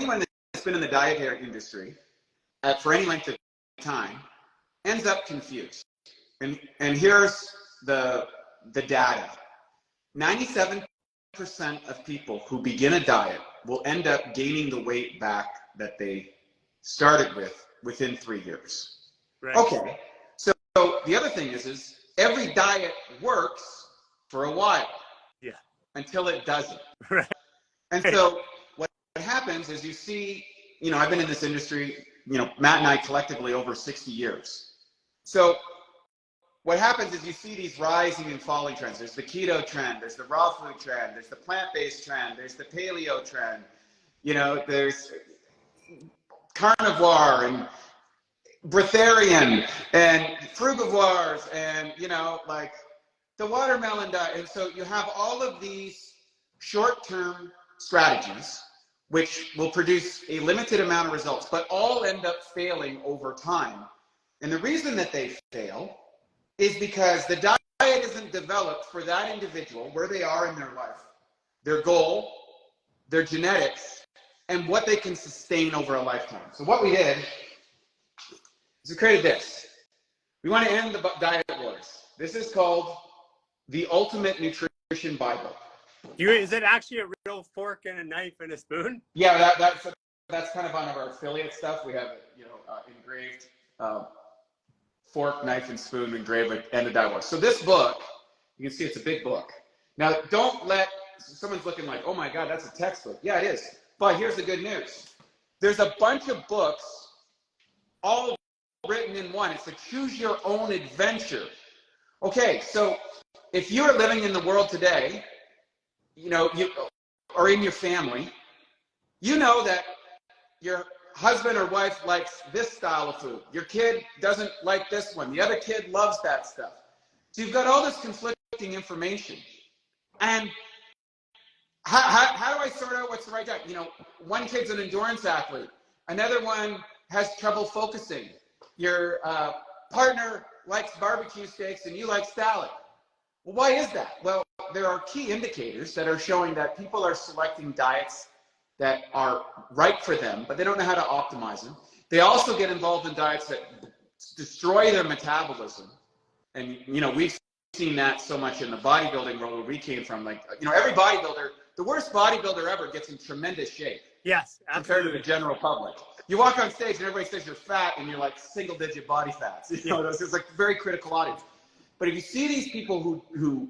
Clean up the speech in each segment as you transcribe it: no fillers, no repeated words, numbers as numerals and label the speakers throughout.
Speaker 1: anyone that's been in the dietary industry for any length of time ends up confused. And here's the data. 97% of people who begin a diet will end up gaining the weight back that they started with within 3 years.
Speaker 2: Right.
Speaker 1: Okay, so the other thing is every diet works for a while.
Speaker 2: Yeah.
Speaker 1: Until it doesn't.
Speaker 2: Right.
Speaker 1: And so what happens is you see, I've been in this industry, Matt and I collectively over 60 years. So what happens is you see these rising and falling trends. There's the keto trend, there's the raw food trend, there's the plant-based trend, there's the paleo trend, there's carnivore and breatharian and frugivores and, like the watermelon diet. And so you have all of these short-term strategies which will produce a limited amount of results, but all end up failing over time. And the reason that they fail is because the diet isn't developed for that individual, where they are in their life, their goal, their genetics, and what they can sustain over a lifetime. So what we did is we created this. We want to end the diet wars. This is called the Ultimate Nutrition Bible.
Speaker 2: Is it actually a real fork and a knife and a spoon?
Speaker 1: Yeah, that's kind of on our affiliate stuff. We have engraved fork, knife, and spoon engraved at end of diet wars. So this book, you can see it's a big book. Now, don't let someone's looking like, oh my God, that's a textbook. Yeah, it is. But here's the good news. There's a bunch of books, all written in one. It's a choose your own adventure. Okay, so if you're living in the world today, or in your family, you know that your husband or wife likes this style of food. Your kid doesn't like this one. The other kid loves that stuff. So you've got all this conflicting information. And how do I sort out what's the right diet? One kid's an endurance athlete. Another one has trouble focusing. Your partner likes barbecue steaks and you like salad. Well, why is that? Well, there are key indicators that are showing that people are selecting diets that are right for them, but they don't know how to optimize them. They also get involved in diets that destroy their metabolism. And, we've seen that so much in the bodybuilding world where we came from. Like, every bodybuilder, the worst bodybuilder ever gets in tremendous shape.
Speaker 2: Yes, absolutely.
Speaker 1: Compared to the general public. You walk on stage and everybody says you're fat and you're like single-digit body fats. It's like a very critical audience. But if you see these people who,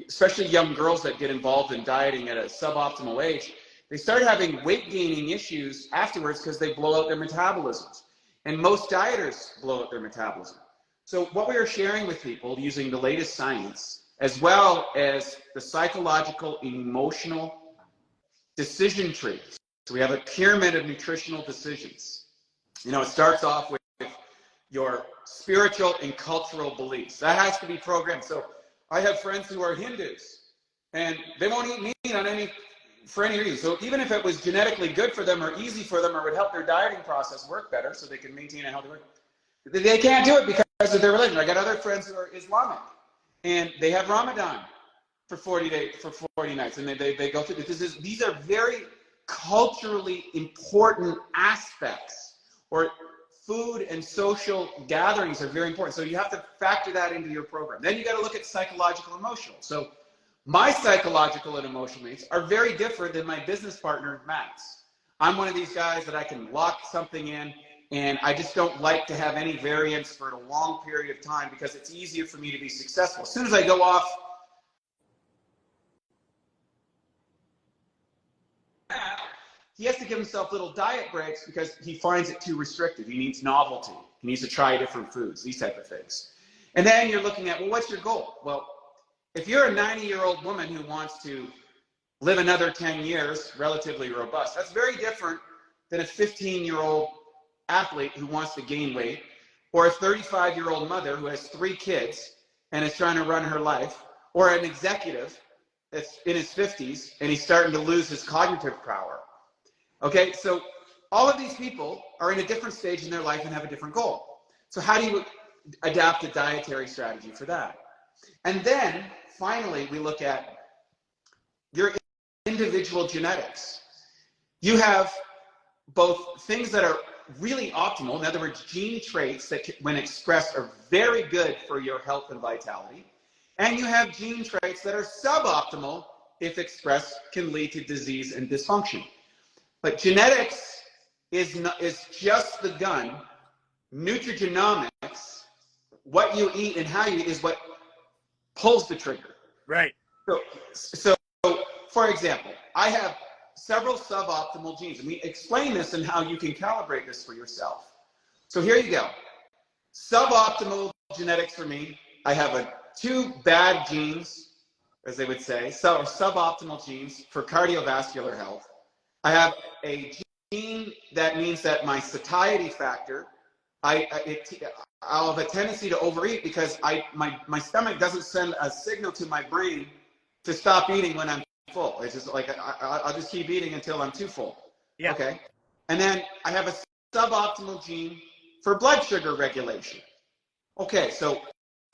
Speaker 1: especially young girls that get involved in dieting at a suboptimal age, they start having weight gaining issues afterwards because they blow out their metabolisms. And most dieters blow out their metabolism. So what we are sharing with people using the latest science, as well as the psychological and emotional decision tree. So we have a pyramid of nutritional decisions. It starts off with your spiritual and cultural beliefs. That has to be programmed. So I have friends who are Hindus and they won't eat meat for any reason. So even if it was genetically good for them or easy for them or would help their dieting process work better so they can maintain a healthy weight, they can't do it because of their religion. I got other friends who are Islamic and they have Ramadan for 40 days, for 40 nights. And they go through this. These are very culturally important aspects, or food and social gatherings are very important. So you have to factor that into your program. Then you got to look at psychological and emotional. So my psychological and emotional needs are very different than my business partner, Matt's. I'm one of these guys that I can lock something in and I just don't like to have any variance for a long period of time because it's easier for me to be successful. As soon as I go off, he has to give himself little diet breaks because he finds it too restrictive. He needs novelty. He needs to try different foods, these type of things. And then you're looking at, well, what's your goal? Well, if you're a 90-year-old woman who wants to live another 10 years, relatively robust, that's very different than a 15-year-old athlete who wants to gain weight, or a 35-year-old mother who has 3 kids and is trying to run her life, or an executive that's in his 50s and he's starting to lose his cognitive power. Okay, so all of these people are in a different stage in their life and have a different goal. So how do you adapt a dietary strategy for that? And then finally, we look at your individual genetics. You have both things that are really optimal, in other words, gene traits that when expressed are very good for your health and vitality. And you have gene traits that are suboptimal, if expressed, can lead to disease and dysfunction. But genetics is just the gun. Nutrigenomics, what you eat and how you eat, is what pulls the trigger.
Speaker 2: Right.
Speaker 1: So for example, I have several suboptimal genes, and we explain this and how you can calibrate this for yourself. So here you go. Suboptimal genetics for me. I have two bad genes, as they would say, so suboptimal genes for cardiovascular health. I have a gene that means that my satiety factor, I'll have a tendency to overeat because my stomach doesn't send a signal to my brain to stop eating when I'm full. It's just like I'll just keep eating until I'm too full.
Speaker 2: Yeah.
Speaker 1: Okay. And then I have a suboptimal gene for blood sugar regulation. Okay, so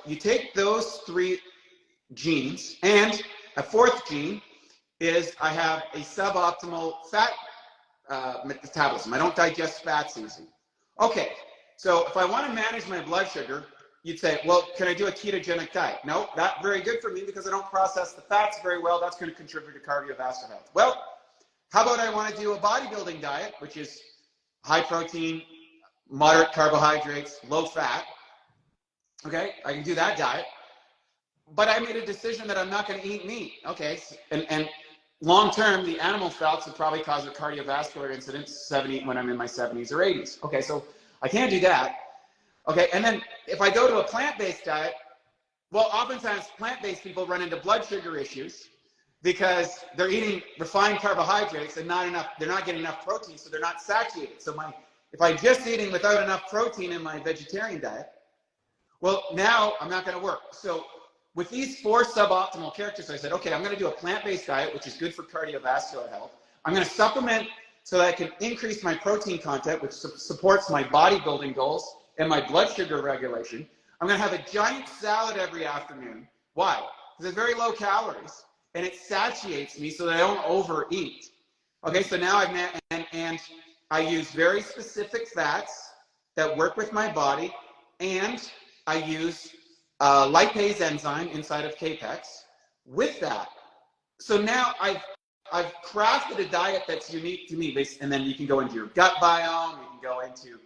Speaker 1: you take those three genes, and a fourth gene is I have a suboptimal fat metabolism. I don't digest fats easy. Okay, so if I want to manage my blood sugar, you'd say, well, can I do a ketogenic diet? No, not very good for me because I don't process the fats very well. That's going to contribute to cardiovascular health. Well, how about I want to do a bodybuilding diet, which is high protein, moderate carbohydrates, low fat. Okay, I can do that diet. But I made a decision that I'm not going to eat meat. Okay, and long term, the animal fats would probably cause a cardiovascular incident when I'm in my 70s or 80s. Okay, so I can't do that. Okay, and then if I go to a plant-based diet, well, oftentimes plant-based people run into blood sugar issues because they're eating refined carbohydrates and they're not getting enough protein, so they're not satiated. So if I'm just eating without enough protein in my vegetarian diet, well, now I'm not going to work. So with these four suboptimal characters, I said, okay, I'm going to do a plant-based diet, which is good for cardiovascular health. I'm going to supplement so that I can increase my protein content, which supports my bodybuilding goals and my blood sugar regulation. I'm going to have a giant salad every afternoon. Why? Because it's very low calories, and it satiates me so that I don't overeat. Okay, so now and I use very specific fats that work with my body, and I use lipase enzyme inside of Capex with that. So now I've crafted a diet that's unique to me, and then you can go into your gut biome, you can go into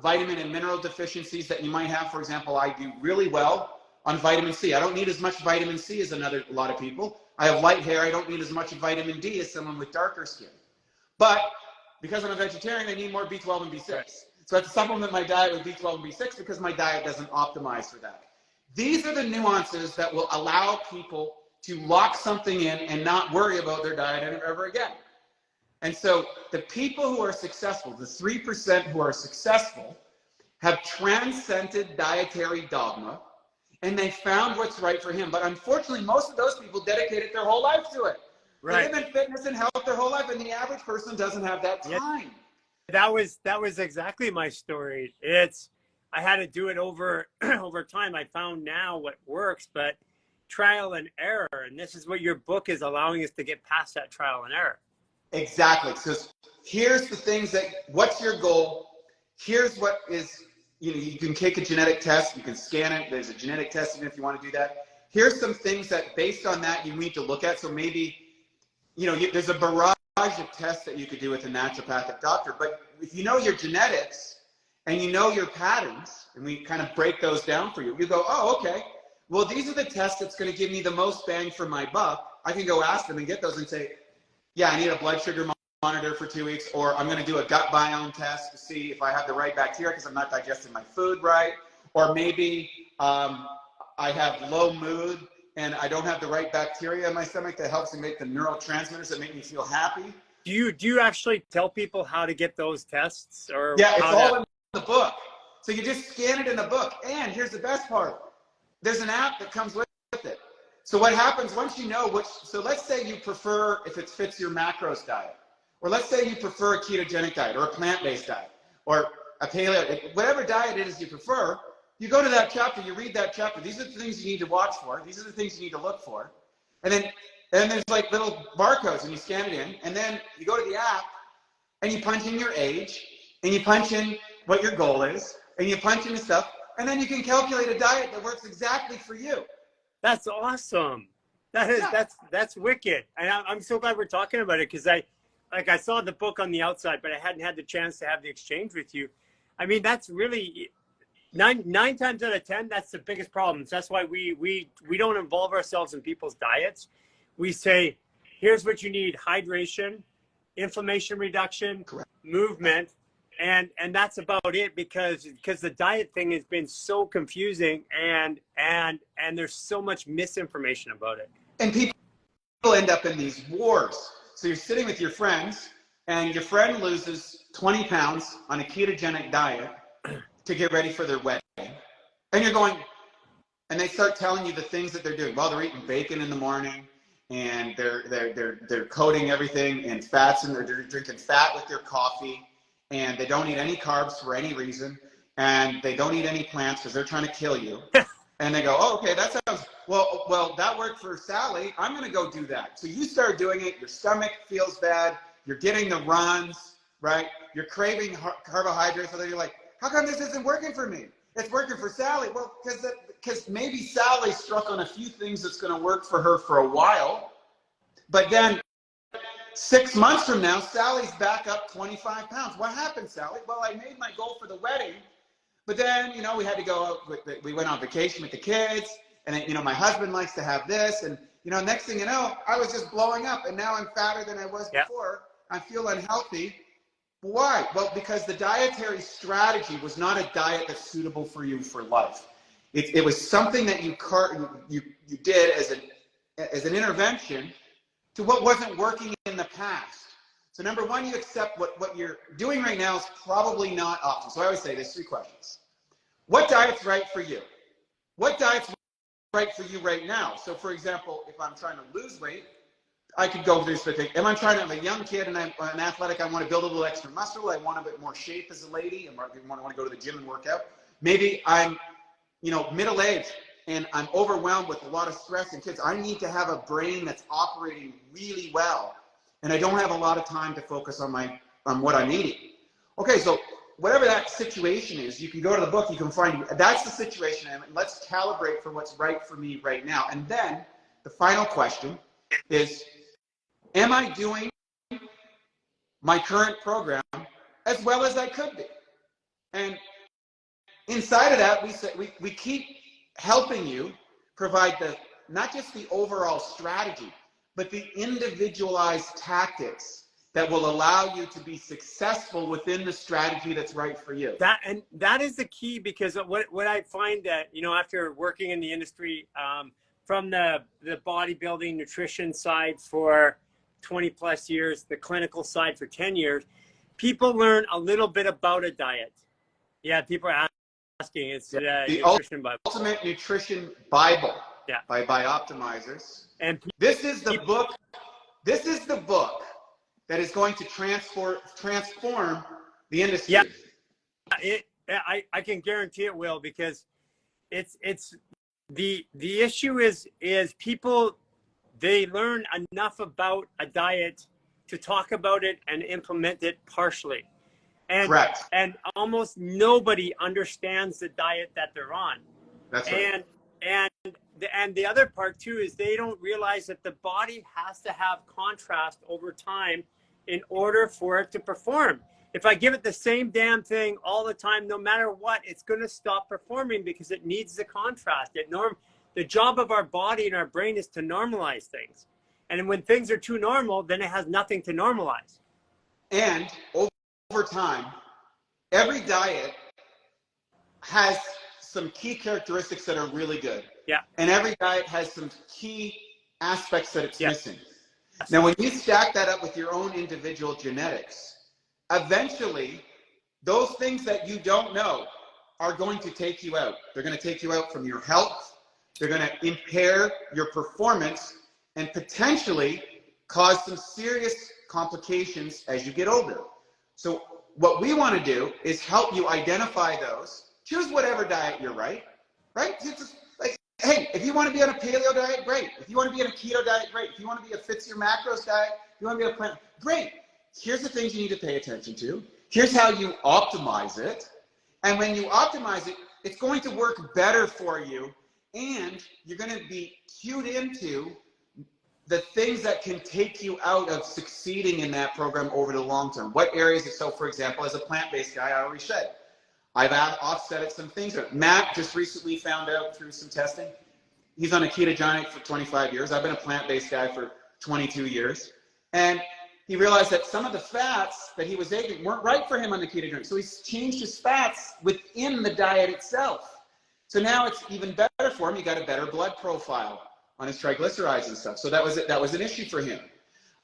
Speaker 1: vitamin and mineral deficiencies that you might have. For example, I do really well on vitamin C. I don't need as much vitamin C as a lot of people. I have light hair. I don't need as much vitamin D as someone with darker skin. But because I'm a vegetarian, I need more B12 and B6. So I have to supplement my diet with B12 and B6 because my diet doesn't optimize for that. These are the nuances that will allow people to lock something in and not worry about their diet ever again. And so the people who are successful, the 3% who are successful, have transcended dietary dogma, and they found what's right for him. But unfortunately, most of those people dedicated their whole life to it. Right. They've been in fitness and health their whole life, and the average person doesn't have that time.
Speaker 2: That was exactly my story. I had to do it over time. I found now what works, but trial and error. And this is what your book is allowing us to get past that trial and error.
Speaker 1: Exactly. So here's the things what's your goal? Here's what is, you can take a genetic test, you can scan it. There's a genetic test even if you want to do that. Here's some things that based on that you need to look at. So maybe, there's a barrage of tests that you could do with a naturopathic doctor, but if you know your genetics and you know your patterns, and we kind of break those down for you, you go, oh, okay, well, these are the tests that's going to give me the most bang for my buck. I can go ask them and get those and say, yeah, I need a blood sugar monitor for 2 weeks, or I'm going to do a gut biome test to see if I have the right bacteria because I'm not digesting my food right, or maybe I have low mood and I don't have the right bacteria in my stomach that helps me make the neurotransmitters that make me feel happy.
Speaker 2: Do you actually tell people how to get those tests? Or
Speaker 1: yeah, it's all in the book. So you just scan it in the book. And here's the best part. There's an app that comes with it. So what happens once you know so let's say you prefer, if it fits your macros diet, or let's say you prefer a ketogenic diet or a plant-based diet or a paleo, whatever diet it is you prefer, you go to that chapter, you read that chapter. These are the things you need to watch for. These are the things you need to look for. And then And there's like little barcodes and you scan it in, and then you go to the app and you punch in your age and you punch in what your goal is and you punch in the stuff, and then you can calculate a diet that works exactly for you.
Speaker 2: That's awesome. That is,
Speaker 1: Yeah.
Speaker 2: that's wicked. And I'm so glad we're talking about it, because I saw the book on the outside, but I hadn't had the chance to have the exchange with you. I mean, that's really nine times out of 10, that's the biggest problem. That's why we don't involve ourselves in people's diets. We say, here's what you need: hydration, inflammation reduction,
Speaker 1: Correct.
Speaker 2: movement, and that's about it, because the diet thing has been so confusing, and there's so much misinformation about it.
Speaker 1: And people end up in these wars. So you're sitting with your friends, and your friend loses 20 pounds on a ketogenic diet to get ready for their wedding. And you're going, and they start telling you the things that they're doing. Well, they're eating bacon in the morning, and they're coating everything in fats, and they're drinking fat with their coffee, and they don't eat any carbs for any reason, and they don't eat any plants because they're trying to kill you. And they go, oh, okay, that sounds, well, that worked for Sally. I'm going to go do that. So you start doing it. Your stomach feels bad. You're getting the runs, right? You're craving carbohydrates. So then you're like, how come this isn't working for me? It's working for Sally. Well, because maybe Sally struck on a few things that's going to work for her for a while. But then 6 months from now, Sally's back up 25 pounds. What happened, Sally? Well, I made my goal for the wedding. But then, we had to go out, we went on vacation with the kids, and then, my husband likes to have this, and, next thing you know, I was just blowing up, and now I'm fatter than I was before. I feel unhealthy. Why? Well, because the dietary strategy was not a diet that's suitable for you for life. It was something that you did as an intervention to what wasn't working in the past. So number one, you accept what you're doing right now is probably not optimal. So I always say there's 3 questions. What diet's right for you? What diet's right for you right now? So for example, if I'm trying to lose weight, I could go through specific. If I'm trying to, I'm a young kid and I'm an athletic, I want to build a little extra muscle. I want a bit more shape as a lady. I want to go to the gym and work out. Maybe I'm, middle-aged and I'm overwhelmed with a lot of stress and kids. I need to have a brain that's operating really well. And I don't have a lot of time to focus on what I'm eating. Okay, so whatever that situation is, you can go to the book, you can find, that's the situation, and let's calibrate for what's right for me right now. And then the final question is, am I doing my current program as well as I could be? And inside of that, we keep helping you provide not just the overall strategy, but the individualized tactics that will allow you to be successful within the strategy that's right for you.
Speaker 2: That is the key, because what I find that, after working in the industry, from the bodybuilding nutrition side for 20 plus years, the clinical side for 10 years, people learn a little bit about a diet. Yeah, people are asking. It's the Nutrition Bible.
Speaker 1: Ultimate Nutrition Bible by BiOptimizers. And this is the book. This is the book that is going to transform the industry.
Speaker 2: Yeah, I can guarantee it will, because it's the issue is people, they learn enough about a diet to talk about it and implement it partially. And
Speaker 1: correct.
Speaker 2: And almost nobody understands the diet that they're on.
Speaker 1: That's right.
Speaker 2: And the other part too is they don't realize that the body has to have contrast over time in order for it to perform. If I give it the same damn thing all the time, no matter what, it's going to stop performing, because it needs the contrast. The job of our body and our brain is to normalize things. And when things are too normal, then it has nothing to normalize.
Speaker 1: And over time, every diet has some key characteristics that are really good.
Speaker 2: Yeah.
Speaker 1: And every diet has some key aspects that it's missing. Now, when you stack that up with your own individual genetics, eventually those things that you don't know are going to take you out. They're going to take you out from your health. They're going to impair your performance and potentially cause some serious complications as you get older. So what we want to do is help you identify those. Choose whatever diet you're right? It's just, like, hey, if you want to be on a paleo diet, great. If you want to be on a keto diet, great. If you want to be a fits your macros diet, if you want to be a plant, great. Here's the things you need to pay attention to. Here's how you optimize it. And when you optimize it, it's going to work better for you. And you're going to be cued into the things that can take you out of succeeding in that program over the long term. What areas? So for example, as a plant-based guy, I already said, I've offset some things. Matt just recently found out through some testing, he's on a ketogenic for 25 years. I've been a plant-based guy for 22 years. And he realized that some of the fats that he was eating weren't right for him on the ketogenic. So he's changed his fats within the diet itself. So now it's even better for him. He got a better blood profile on his triglycerides and stuff. So that was an issue for him.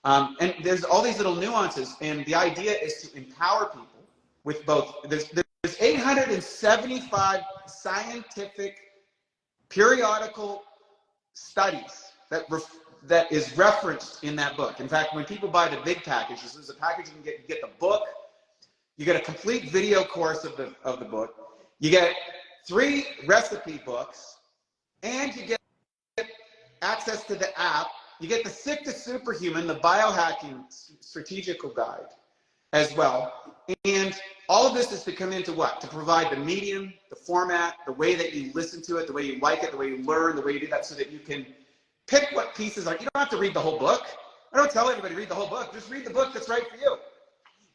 Speaker 1: And there's all these little nuances. And the idea is to empower people with both. There's 875 scientific periodical studies that is referenced in that book. In fact, when people buy the big packages, there's a package you can get the book, you get a complete video course of the book, you get 3 recipe books, and you get access to the app. You get the Sick to Superhuman, the biohacking strategical guide as well. And all of this is to come into what? To provide the medium, the format, the way that you listen to it, the way you like it, the way you learn, the way you do that, so that you can pick what pieces are. You don't have to read the whole book. I don't tell everybody to read the whole book. Just read the book that's right for you.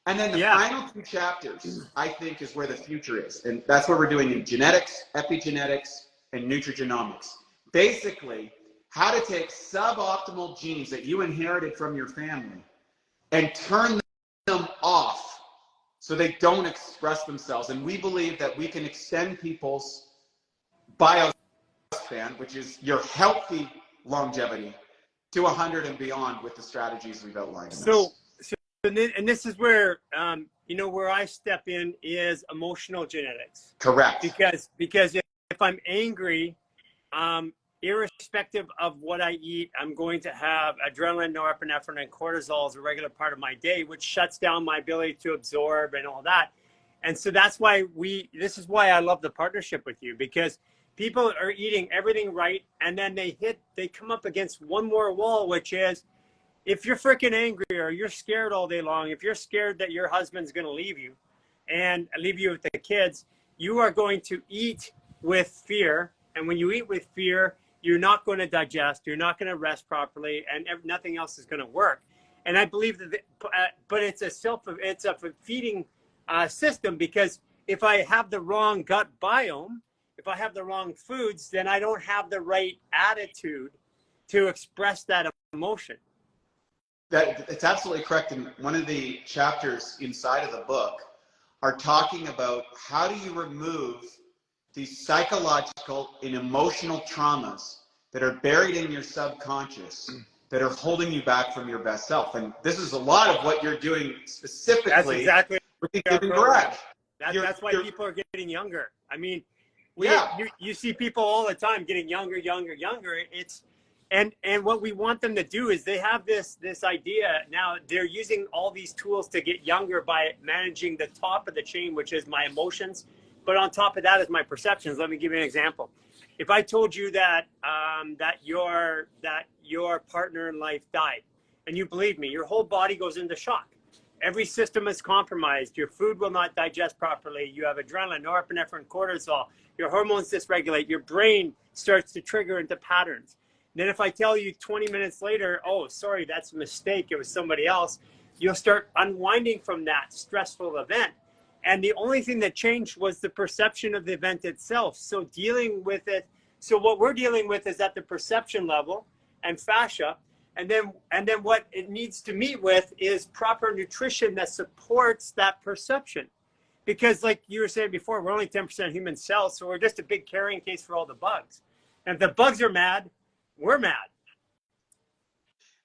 Speaker 1: And then the final 2 chapters, I think, is where the future is. And that's what we're doing in genetics, epigenetics, and nutrigenomics. Basically, how to take suboptimal genes that you inherited from your family and turn them off so they don't express themselves. And we believe that we can extend people's biospan, which is your healthy longevity, to 100 and beyond with the strategies we've outlined.
Speaker 2: And this is where, where I step in is emotional genetics.
Speaker 1: Correct.
Speaker 2: Because if I'm angry, irrespective of what I eat, I'm going to have adrenaline, norepinephrine, and cortisol as a regular part of my day, which shuts down my ability to absorb and all that. And so that's why this is why I love the partnership with you, because people are eating everything right, and then they come up against one more wall, which is, if you're freaking angry or you're scared all day long, if you're scared that your husband's going to leave you and leave you with the kids, you are going to eat with fear. And when you eat with fear, you're not going to digest, you're not going to rest properly, and nothing else is going to work. And I believe that, but it's a feeding system, because if I have the wrong gut biome, if I have the wrong foods, then I don't have the right attitude to express that emotion.
Speaker 1: It's absolutely correct. And one of the chapters inside of the book are talking about how do you remove these psychological and emotional traumas that are buried in your subconscious that are holding you back from your best self. And this is a lot of what you're doing specifically.
Speaker 2: That's exactly
Speaker 1: with the Giving Garage.
Speaker 2: That's why people are getting younger. I mean, you see people all the time getting younger. And what we want them to do is, they have this idea now, they're using all these tools to get younger by managing the top of the chain, which is my emotions. But on top of that is my perceptions. Let me give you an example. If I told you that your partner in life died, and you believe me, your whole body goes into shock. Every system is compromised. Your food will not digest properly. You have adrenaline, norepinephrine, cortisol. Your hormones dysregulate. Your brain starts to trigger into patterns. Then if I tell you 20 minutes later, oh, sorry, that's a mistake, it was somebody else, you'll start unwinding from that stressful event. And the only thing that changed was the perception of the event itself. So dealing with it, so what we're dealing with is at the perception level and fascia. And then what it needs to meet with is proper nutrition that supports that perception. Because like you were saying before, we're only 10% human cells, so we're just a big carrying case for all the bugs. And if the bugs are mad, we're mad.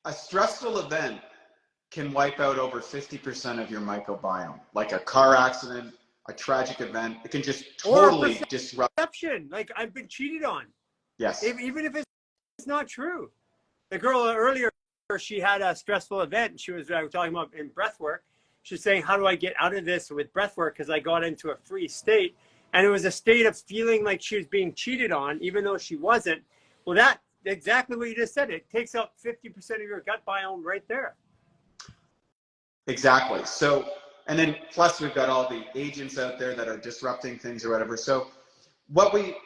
Speaker 1: A stressful event can wipe out over 50% of your microbiome. Like a car accident, a tragic event, it can just totally disrupt.
Speaker 2: Perception, like I've been cheated on.
Speaker 1: Yes.
Speaker 2: Even if it's not true. The girl earlier, she had a stressful event, and she was talking about in breath work. She was saying, how do I get out of this with breath work? Because I got into a free state. And it was a state of feeling like she was being cheated on, even though she wasn't. Well, that exactly what you just said. It takes out 50% of your gut biome right there.
Speaker 1: Exactly. So, and then plus we've got all the agents out there that are disrupting things or whatever. So what we,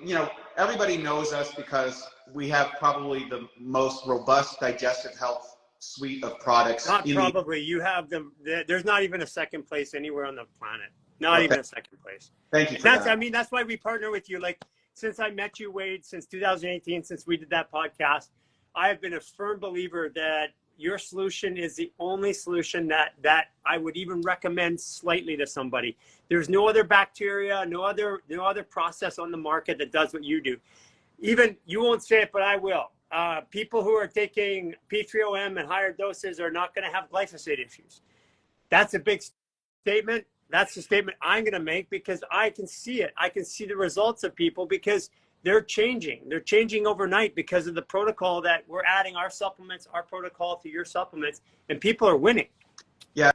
Speaker 1: everybody knows us because we have probably the most robust digestive health suite of products.
Speaker 2: Not probably. You have them. There's not even a second place anywhere on the planet. Not
Speaker 1: Okay.
Speaker 2: even a second place.
Speaker 1: Thank you for
Speaker 2: That's,
Speaker 1: that.
Speaker 2: I mean, that's why we partner with you. Like, since I met you, Wade, since 2018, since we did that podcast, I have been a firm believer that your solution is the only solution that I would even recommend slightly to somebody. There's no other bacteria, no other process on the market that does what you do. Even, you won't say it, but I will. People who are taking P3OM and higher doses are not going to have glyphosate issues. That's a big statement. That's the statement I'm going to make because I can see it. I can see the results of people because they're changing. They're changing overnight because of the protocol that we're adding our supplements, our protocol to your supplements, and people are winning.
Speaker 1: Yeah,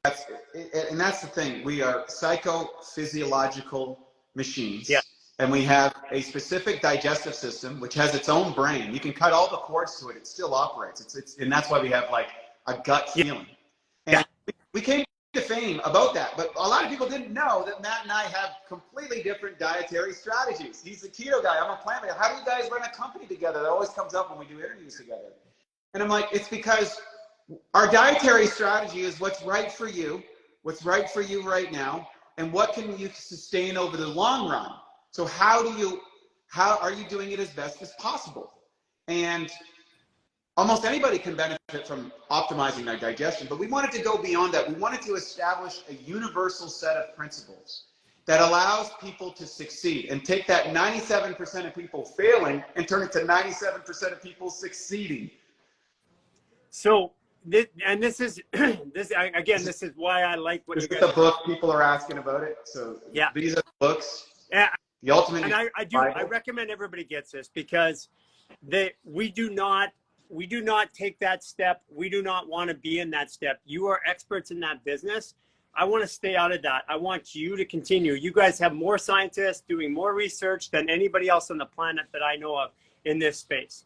Speaker 1: and that's the thing. We are psychophysiological machines.
Speaker 2: Yeah.
Speaker 1: And we have a specific digestive system, which has its own brain. You can cut all the cords to it. It still operates. And that's why we have like a gut feeling. And we came to fame about that. But a lot of people didn't know that Matt and I have completely different dietary strategies. He's a keto guy. I'm a plant-based. How do you guys run a company together? That always comes up when we do interviews together. And I'm like, it's because our dietary strategy is what's right for you right now, and what can you sustain over the long run. So how are you doing it as best as possible? And almost anybody can benefit from optimizing their digestion, but we wanted to go beyond that. We wanted to establish a universal set of principles that allows people to succeed and take that 97% of people failing and turn it to 97% of people succeeding.
Speaker 2: So, this is why I like what you guys.
Speaker 1: This is the book. People are asking about it. So
Speaker 2: yeah,
Speaker 1: these are the books.
Speaker 2: Yeah.
Speaker 1: The ultimate.
Speaker 2: And I recommend everybody gets this because we do not take that step. We do not want to be in that step. You are experts in that business. I want to stay out of that. I want you to continue. You guys have more scientists doing more research than anybody else on the planet that I know of in this space.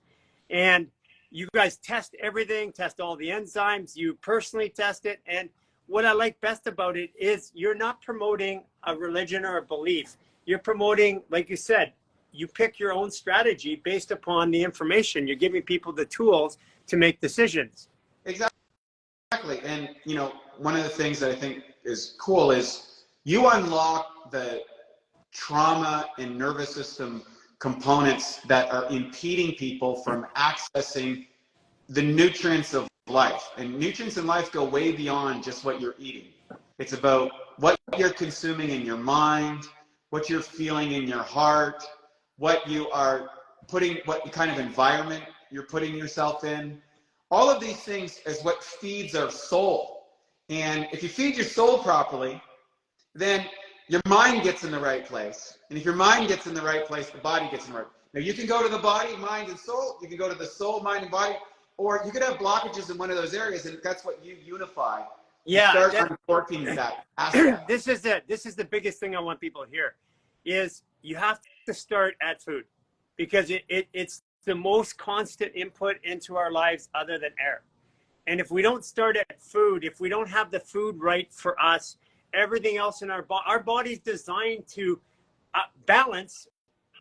Speaker 2: And you guys test everything, test all the enzymes. You personally test it. And what I like best about it is you're not promoting a religion or a belief. You're promoting, like you said, you pick your own strategy based upon the information. You're giving people the tools to make decisions.
Speaker 1: Exactly. And, one of the things that I think is cool is you unlock the trauma and nervous system components that are impeding people from accessing the nutrients of life. And nutrients in life go way beyond just what you're eating. It's about what you're consuming in your mind, what you're feeling in your heart, what kind of environment you're putting yourself in. All of these things is what feeds our soul. And if you feed your soul properly, then your mind gets in the right place. And if your mind gets in the right place, the body gets in the right place. Now you can go to the body, mind, and soul. You can go to the soul, mind, and body. Or you could have blockages in one of those areas, and that's what you unify.
Speaker 2: Yeah.
Speaker 1: You start uncorking that aspect.
Speaker 2: This is the biggest thing I want people to hear is you have to start at food because it's the most constant input into our lives other than air. And if we don't start at food, if we don't have the food right for us, everything else in our body's designed to balance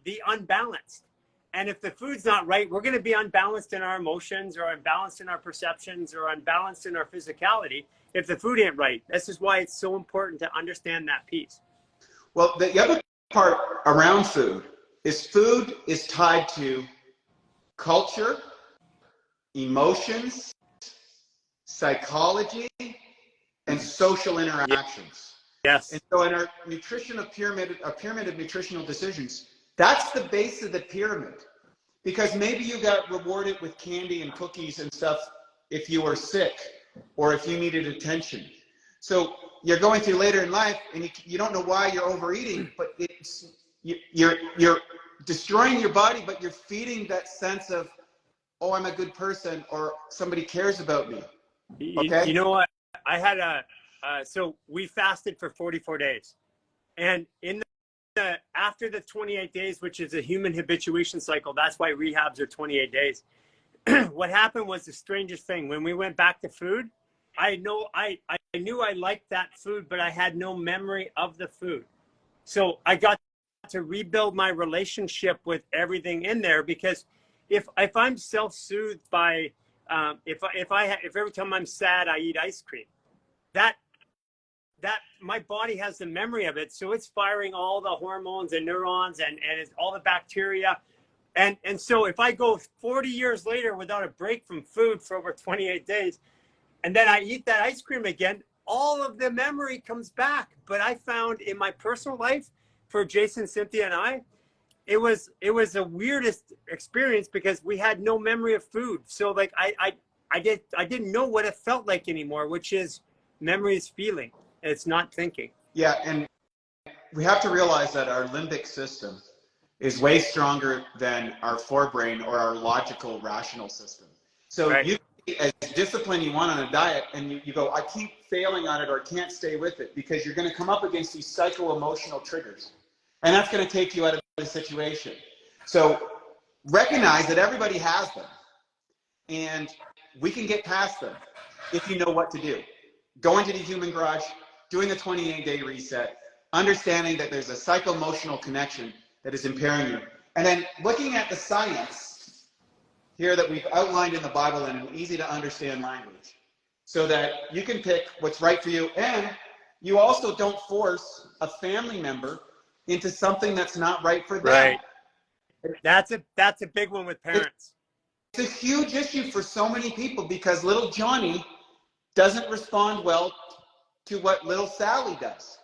Speaker 2: the unbalanced. And if the food's not right, we're going to be unbalanced in our emotions or unbalanced in our perceptions or unbalanced in our physicality if the food ain't right. This is why it's so important to understand that piece.
Speaker 1: Well, the other part around food is tied to culture, emotions, psychology, and social interactions.
Speaker 2: Yes.
Speaker 1: And so in our pyramid of nutritional decisions, that's the base of the pyramid. Because maybe you got rewarded with candy and cookies and stuff if you were sick or if you needed attention. So you're going through later in life and you don't know why you're overeating, but you're destroying your body, but you're feeding that sense of, oh, I'm a good person or somebody cares about me. Okay?
Speaker 2: You know what? I had so we fasted for 44 days. And in the after the 28 days, which is a human habituation cycle, that's why rehabs are 28 days. What happened was the strangest thing. When we went back to food, I knew I liked that food, but I had no memory of the food. So I got to rebuild my relationship with everything in there, because if I'm self-soothed by if every time I'm sad I eat ice cream, that my body has the memory of it, so it's firing all the hormones and neurons and it's all the bacteria, and so if I go 40 years later without a break from food for over 28 days, and then I eat that ice cream again, all of the memory comes back. But I found in my personal life, for Jason, Cynthia, and I, it was the weirdest experience, because we had no memory of food. So like I didn't know what it felt like anymore, which is memory is feeling. It's not thinking.
Speaker 1: Yeah, and we have to realize that our limbic system is way stronger than our forebrain or our logical, rational system. So
Speaker 2: Right.
Speaker 1: You as disciplined you want on a diet, and you go, I keep failing on it or can't stay with it, because you're going to come up against these psycho-emotional triggers. And that's going to take you out of the situation. So recognize that everybody has them, and we can get past them if you know what to do. Going to the human garage, doing a 28-day reset, understanding that there's a psycho-emotional connection that is impairing you. And then looking at the science here that we've outlined in the Bible in an easy to understand language, so that you can pick what's right for you, and you also don't force a family member into something that's not right for them.
Speaker 2: Right. That's a big one with parents.
Speaker 1: It's a huge issue for so many people, because little Johnny doesn't respond well to what little Sally does.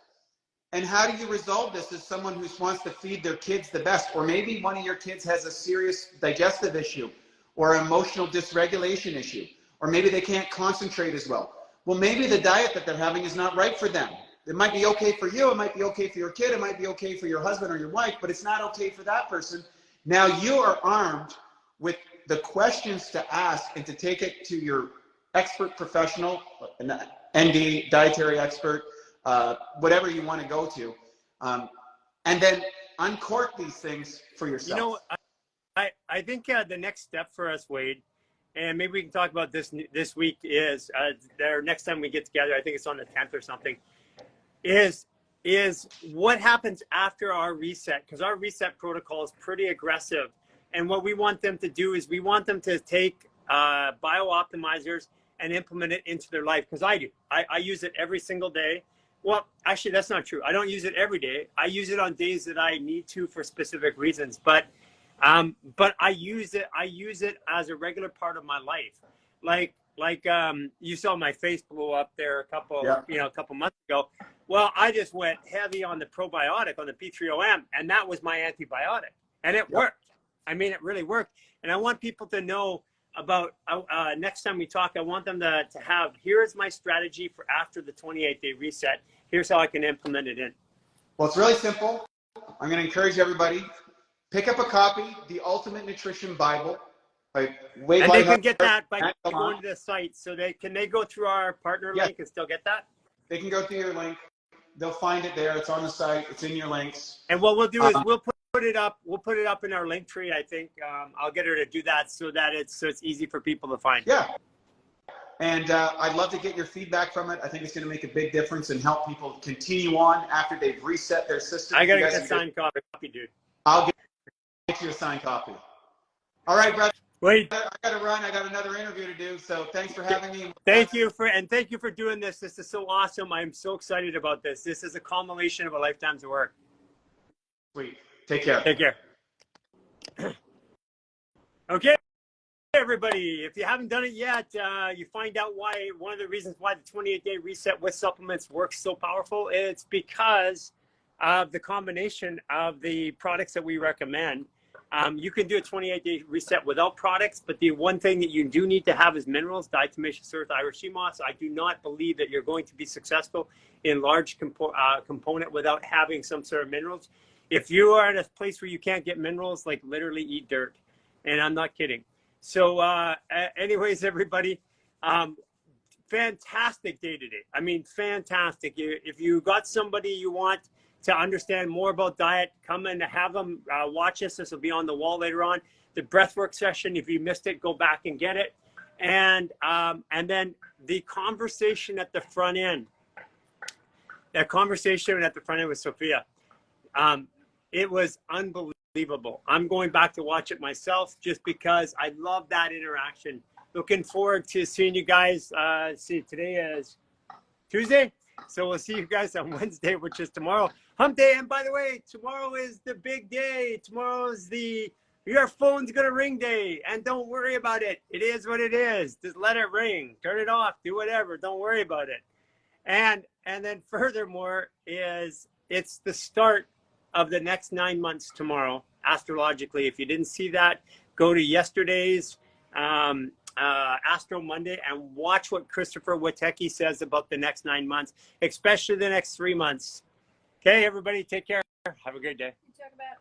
Speaker 1: And how do you resolve this as someone who wants to feed their kids the best? Or maybe one of your kids has a serious digestive issue or emotional dysregulation issue, or maybe they can't concentrate as well. Well, maybe the diet that they're having is not right for them. It might be okay for you, it might be okay for your kid, it might be okay for your husband or your wife, but it's not okay for that person. Now you are armed with the questions to ask and to take it to your expert professional, an ND, dietary expert, whatever you want to go to, and then uncork these things for yourself.
Speaker 2: You know, I think the next step for us, Wade, and maybe we can talk about this week, is there next time we get together, I think it's on the 10th or something, is what happens after our reset, because our reset protocol is pretty aggressive. And what we want them to do is we want them to take BiOptimizers and implement it into their life, because I do. I use it every single day. Well, actually, that's not true. I don't use it every day. I use it on days that I need to for specific reasons. But I use it as a regular part of my life. Like you saw my face blow up there a couple months ago. Well, I just went heavy on the probiotic, on the P3OM, and that was my antibiotic, and it worked. I mean, it really worked. And I want people to know about next time we talk, I want them to have, here's my strategy for after the 28-day reset. Here's how I can implement it in.
Speaker 1: Well, it's really simple. I'm going to encourage everybody, pick up a copy, The Ultimate Nutrition Bible. And
Speaker 2: they can get that by going to the site. So can they go through our partner link and still get that?
Speaker 1: They can go through your link. They'll find it there. It's on the site. It's in your links.
Speaker 2: And what we'll do is we'll put it up. We'll put it up in our link tree. I think I'll get her to do that so it's easy for people to find.
Speaker 1: Yeah. And I'd love to get your feedback from it. I think it's going to make a big difference and help people continue on after they've reset their system.
Speaker 2: I got to get a signed copy, dude.
Speaker 1: I'll get you a signed copy. All right, brother.
Speaker 2: Wait.
Speaker 1: I got to run. I got another interview to do. So thanks for having me.
Speaker 2: Thank you for doing this. This is so awesome. I'm so excited about this. This is a culmination of a lifetime's work.
Speaker 1: Sweet. Take care.
Speaker 2: Take care. Okay, everybody. If you haven't done it yet, you find out why. One of the reasons why the 28-day reset with supplements works so powerful. It's because of the combination of the products that we recommend. You can do a 28-day reset without products, but the one thing that you do need to have is minerals, diatomaceous earth, Irish sea moss. I do not believe that you're going to be successful in large component without having some sort of minerals. If you are in a place where you can't get minerals, like literally eat dirt. And I'm not kidding. So anyways, everybody, fantastic day today. I mean, fantastic. If you got somebody you want to understand more about diet, come and have them watch us. This will be on the wall later on. The breathwork session, if you missed it, go back and get it. And then the conversation at the front end. That conversation at the front end with Sophia, it was unbelievable. I'm going back to watch it myself just because I love that interaction. Looking forward to seeing you guys. See, today is Tuesday. So we'll see you guys on Wednesday, which is tomorrow. Hump day. And by the way, tomorrow is the big day. Tomorrow is your phone's going to ring day. And don't worry about it. It is what it is. Just let it ring. Turn it off. Do whatever. Don't worry about it. And then furthermore it's the start of the next 9 months tomorrow, astrologically. If you didn't see that, go to yesterday's Astro Monday and watch what Christopher Witecki says about the next 9 months, especially the next 3 months. Okay, everybody, take care. Have a great day.
Speaker 3: Talk about